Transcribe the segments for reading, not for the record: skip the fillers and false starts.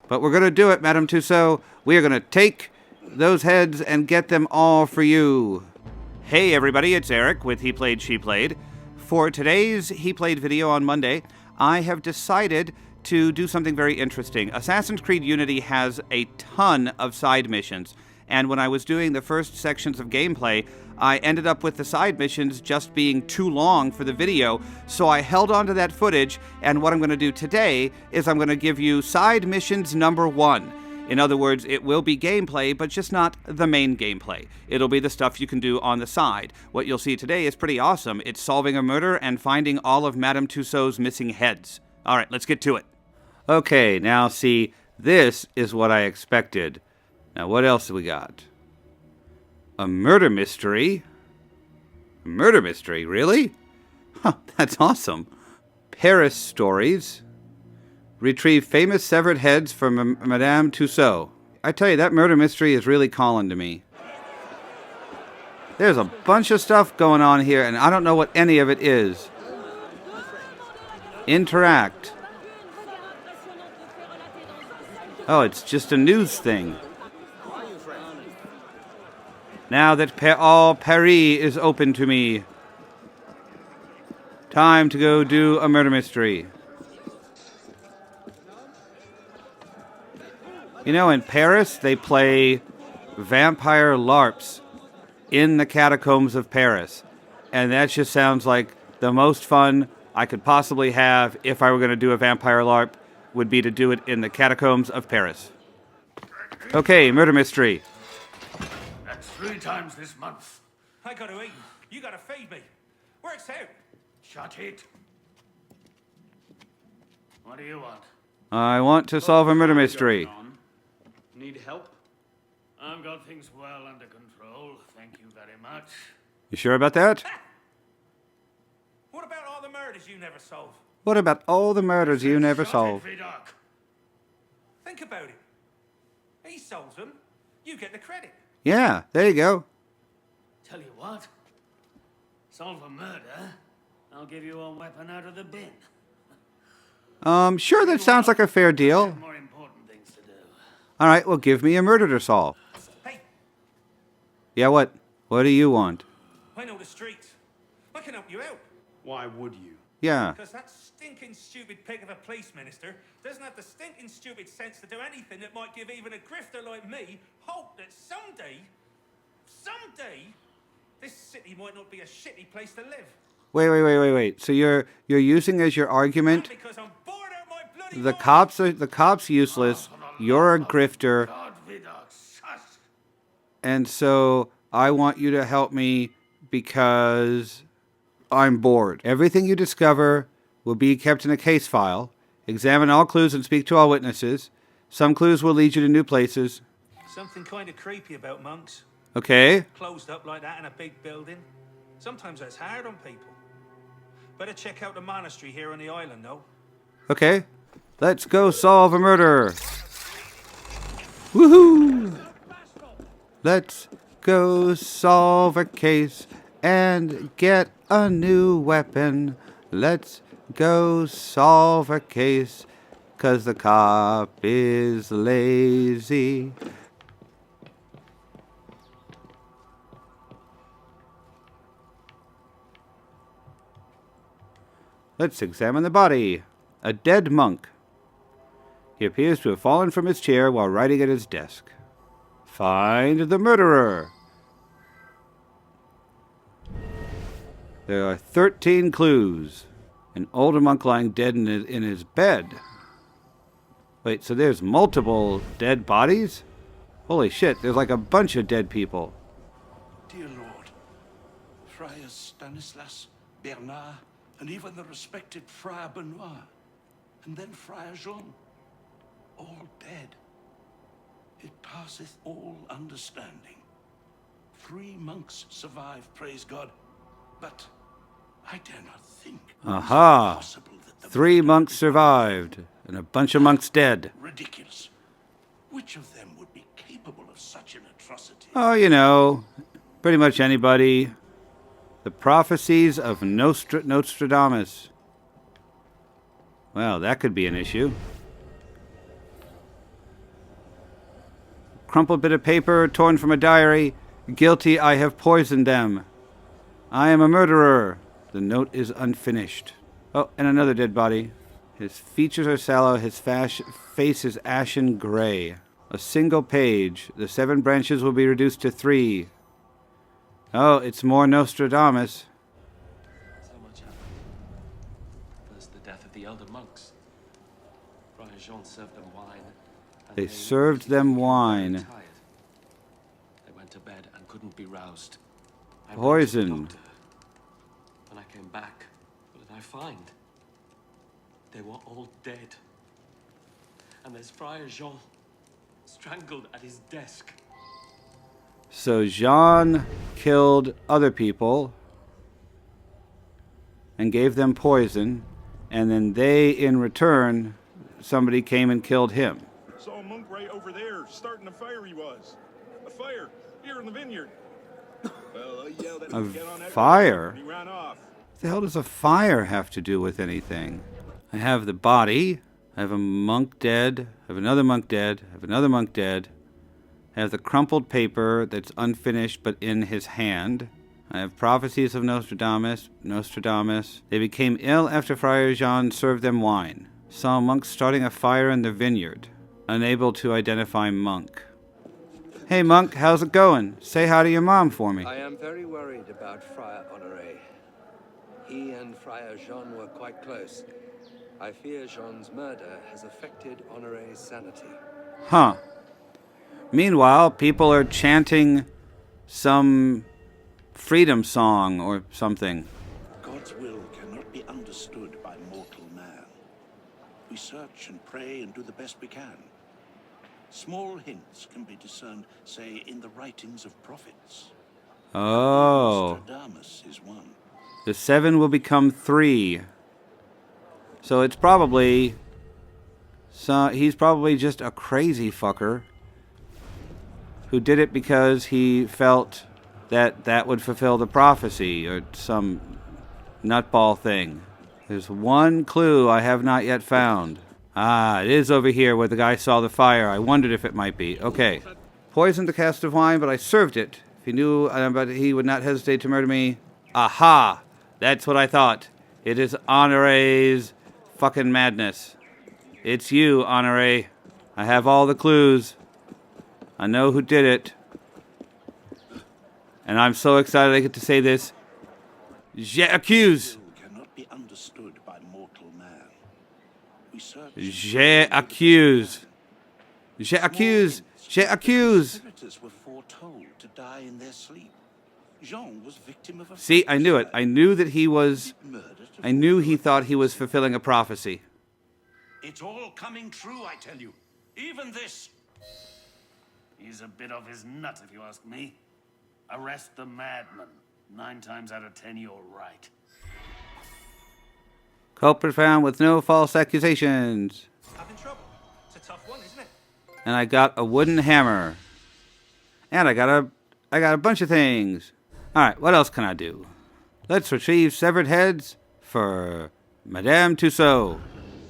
But we're going to do it, Madame Tussaud. We are going to take those heads and get them all for you. Hey everybody, it's Eric with HePlayedShePlayed. For today's HePlayed video on Monday, I have decided to do something very interesting. Assassin's Creed Unity has a ton of side missions, and when I was doing the first sections of gameplay, I ended up with the side missions just being too long for the video, so I held on to that footage, and what I'm going to do today is I'm going to give you side missions number 1. In other words, it will be gameplay, but just not the main gameplay. It'll be the stuff you can do on the side. What you'll see today is pretty awesome. It's solving a murder and finding all of Madame Tussaud's missing heads. All right, let's get to it. Okay, now see, this is what I expected. Now, what else have we got? A murder mystery? A murder mystery, really? Huh, that's awesome. Paris stories. Retrieve famous severed heads from Madame Tussaud. I tell you, that murder mystery is really calling to me. There's a bunch of stuff going on here, and I don't know what any of it is. Interact. Oh, it's just a news thing. Now that all Paris is open to me. Time to go do a murder mystery. You know, in Paris, they play vampire LARPs in the catacombs of Paris. And that just sounds like the most fun I could possibly have if I were going to do a vampire LARP, would be to do it in the catacombs of Paris. Okay, murder mystery. That's 3 times this month. I got to eat. You got to feed me. Works out. Shut it. What do you want? I want to solve a murder mystery. Need help? I've got things well under control. Thank you very much. You sure about that? What about all the murders you never solve? What about all the murders you never solve? Think about it. He solves them. You get the credit. Yeah, there you go. Tell you what. Solve a murder. I'll give you a weapon out of the bin. Sure, that sounds like a fair deal. More important things to do. All right, well, give me a murder to solve. Hey, Yeah, what? What do you want? I know the streets. I can help you out. Why would you? Yeah. Because that stinking stupid pig of a police minister doesn't have the stinking stupid sense to do anything that might give even a grifter like me hope that someday, this city might not be a shitty place to live. Wait. So you're using as your argument Because I'm bored out my bloody the cops useless, you're a grifter, and so I want you to help me because I'm bored. Everything you discover will be kept in a case file. Examine all clues and speak to all witnesses. Some clues will lead you to new places. Something kind of creepy about monks. Okay. Closed up like that in a big building. Sometimes that's hard on people. Better check out the monastery here on the island, though. Okay. Let's go solve a murder. Woohoo! Let's go solve a case and get a new weapon. Let's go solve a case, 'cause the cop is lazy. Let's examine the body. A dead monk. He appears to have fallen from his chair while writing at his desk. Find the murderer. There are 13 clues. An older monk lying dead in his bed. Wait, so there's multiple dead bodies? Holy shit, there's like a bunch of dead people. Dear Lord, Friars Stanislas, Bernard, and even the respected Friar Benoit, and then Friar Jean, all dead. It passeth all understanding. 3 monks survived, praise God, but I dare not think. Aha! Possible that the 3 monks survived, and a bunch of monks dead. ridiculous. Which of them would be capable of such an atrocity? Oh, you know, pretty much anybody. The prophecies of Nostradamus. Well, that could be an issue. crumpled bit of paper torn from a diary. Guilty, I have poisoned them. I am a murderer. The note is unfinished. Oh, and another dead body. His features are sallow. His face is ashen gray. A single page. The 7 branches will be reduced to 3. Oh, it's more Nostradamus. So much happened. First, the death of the elder monks. Friar Jean served them wine. And They served them wine. Tired. They went to bed and couldn't be roused. I went to the Poison. doctor. When I came back, what did I find? They were all dead. And there's Friar Jean, strangled at his desk. So Jean killed other people and gave them poison, and then they, in return, somebody came and killed him. Saw a monk right over there, starting a fire he was. A fire, here in the vineyard. Well, I yelled at him to get on that fire? and he ran off. What the hell does a fire have to do with anything? I have the body. I have a monk dead. I have another monk dead. I have another monk dead. I have the crumpled paper that's unfinished but in his hand. I have prophecies of Nostradamus. They became ill after Friar Jean served them wine. Saw monks starting a fire in the vineyard. Unable to identify monk. Hey monk, how's it going? Say hi to your mom for me. I am very worried about Friar Honoré. He and Friar Jean were quite close. I fear Jean's murder has affected Honoré's sanity. Huh. Meanwhile, people are chanting some freedom song or something. God's will cannot be understood by mortal man. We search and pray and do the best we can. Small hints can be discerned, say, in the writings of prophets. Oh. Nostradamus is one. The 7 will become 3. So it's probably... he's probably just a crazy fucker who did it because he felt that that would fulfill the prophecy or some nutball thing. There's one clue I have not yet found. Ah, it is over here where the guy saw the fire. I wondered if it might be. Okay. Poisoned the cask of wine, but I served it. If he knew but he would not hesitate to murder me. Aha! That's what I thought. It is Honoré's fucking madness. It's you, Honoré. I have all the clues. I know who did it. And I'm so excited I get to say this. J'accuse. Cannot be understood by mortal man. We search. J'accuse. J'accuse. J'accuse. Spirits were foretold to die in their sleep. Jean was victim of a. See, I knew it. I knew that he was. Murder to I knew he thought he was fulfilling a prophecy. It's all coming true, I tell you. Even this. He's a bit off his nut, if you ask me. Arrest the madman. 9 times out of 10, you're right. Culprit found with no false accusations. Having trouble? It's a tough one, isn't it? And I got a wooden hammer. And I got a bunch of things. Alright, what else can I do? Let's retrieve severed heads for Madame Tussaud.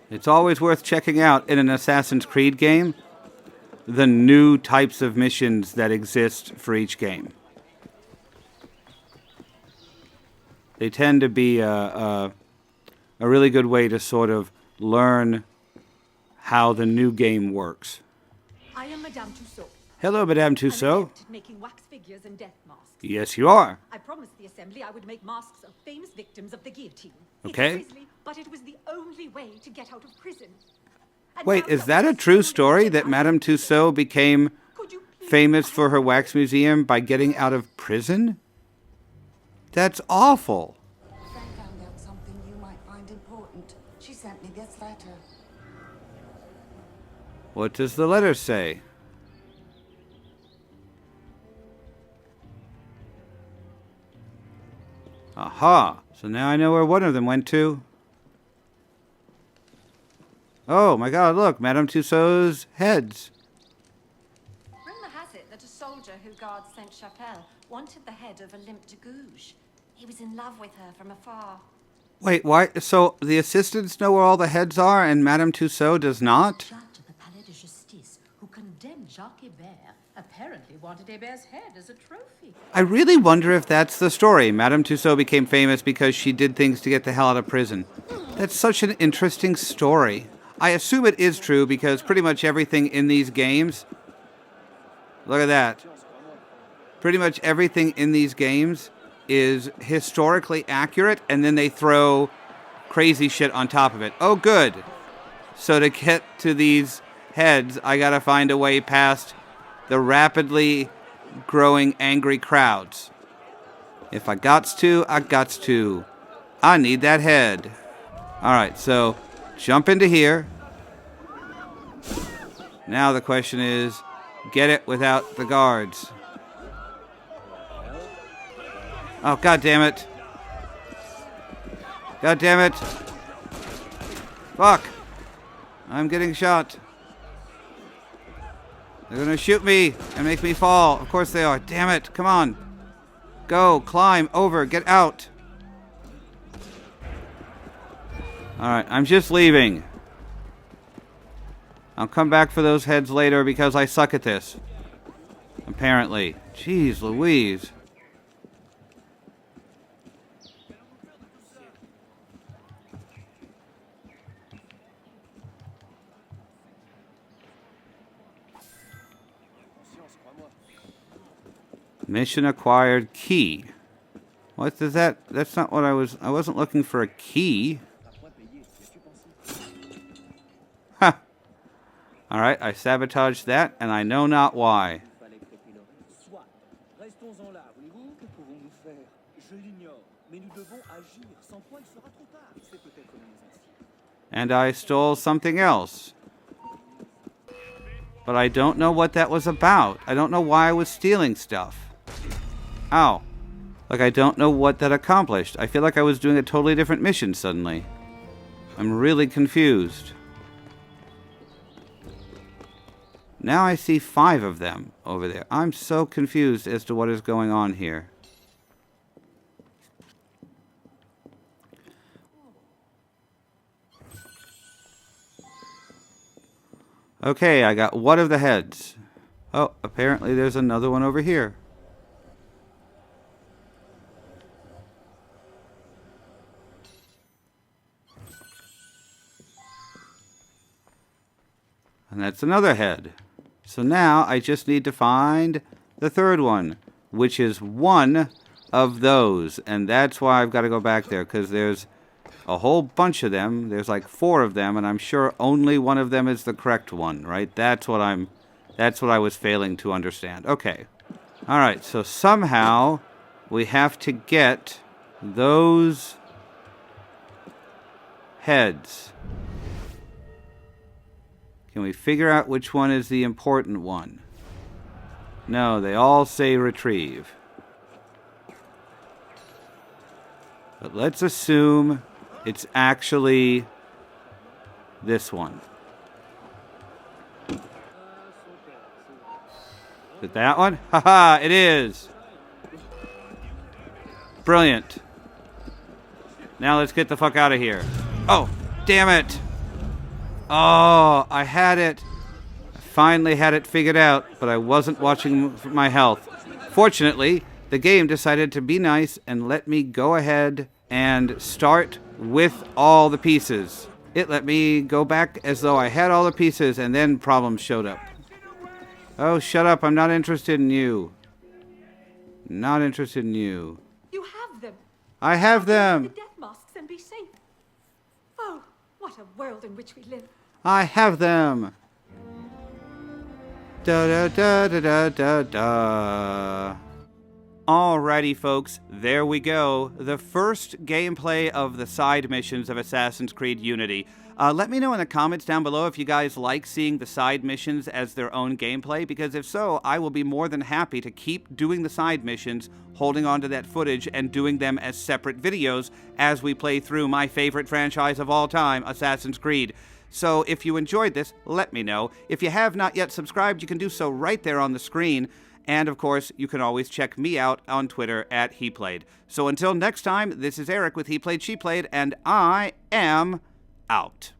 It's always worth checking out in an Assassin's Creed game the new types of missions that exist for each game. They tend to be a really good way to sort of learn how the new game works. I am Madame Tussaud. Hello, Madame I'm Tussaud. adept at making wax figures and death masks. Yes, you are. I promised the assembly I would make masks of famous victims of the guillotine. Okay. It's grisly, but it was the only way to get out of prison. And Wait, now is that a true story that Madame Tussaud became Could you please famous for her wax museum by getting out of prison? That's awful. Frank found out something you might find important. She sent me this letter. What does the letter say? Aha! So now I know where one of them went to. Oh my god, look, Madame Tussaud's heads. Rumor has it that a soldier who guards Sainte-Chapelle wanted the head of a limp de Gouges. He was in love with her from afar. Wait, why? So the assistants know where all the heads are and Madame Tussaud does not? Judge of the Palais de Justice who condemned Jacques Hébert, apparently wanted Hébert's head as a trophy. I really wonder if that's the story. Madame Tussaud became famous because she did things to get the hell out of prison. That's such an interesting story. I assume it is true because pretty much everything in these games... Look at that. Pretty much everything in these games is historically accurate, and then they throw crazy shit on top of it. Oh, good. So to get to these heads, I gotta find a way past the rapidly growing angry crowds. If I gots to, I gots to. I need that head. Alright, so jump into here. Now the question is, get it without the guards. Oh, god damn it. God damn it. Fuck. I'm getting shot. They're gonna shoot me and make me fall. Of course they are. Damn it. Come on. Go. Climb. Over. Get out. Alright, I'm just leaving. I'll come back for those heads later because I suck at this. Apparently. Jeez Louise. Mission acquired key. What does that... That's not what I wasn't looking for a key. Huh. Alright, I sabotaged that, and I know not why. And I stole something else. But I don't know what that was about. I don't know why I was stealing stuff. Ow. Like, I don't know what that accomplished. I feel like I was doing a totally different mission suddenly. I'm really confused. Now I see 5 of them over there. I'm so confused as to what is going on here. Okay, I got one of the heads. Oh, apparently there's another one over here. And that's another head. So now I just need to find the third one, which is one of those. And that's why I've got to go back there, because there's a whole bunch of them. There's like 4 of them, and I'm sure only one of them is the correct one, right? That's what I was failing to understand. Okay. All right, so somehow we have to get those heads. Can we figure out which one is the important one? No, they all say retrieve. But let's assume it's actually this one. Is it that one? Haha, it is! Brilliant. Now let's get the fuck out of here. Oh, damn it! Oh, I had it. I finally had it figured out, but I wasn't watching for my health. Fortunately, the game decided to be nice and let me go ahead and start with all the pieces. It let me go back as though I had all the pieces, and then problems showed up. Oh, shut up. I'm not interested in you. Not interested in you. You have them. I have them. The death masks and be safe. Oh, what a world in which we live. I have them. Da da da da da da da. Alrighty, folks, there we go. The first gameplay of the side missions of Assassin's Creed Unity. Let me know in the comments down below if you guys like seeing the side missions as their own gameplay, because if so, I will be more than happy to keep doing the side missions, holding on to that footage, and doing them as separate videos as we play through my favorite franchise of all time, Assassin's Creed. So if you enjoyed this, let me know. If you have not yet subscribed, you can do so right there on the screen. And, of course, you can always check me out on Twitter at HePlayed. So until next time, this is Erik with HePlayedShePlayed, and I am out.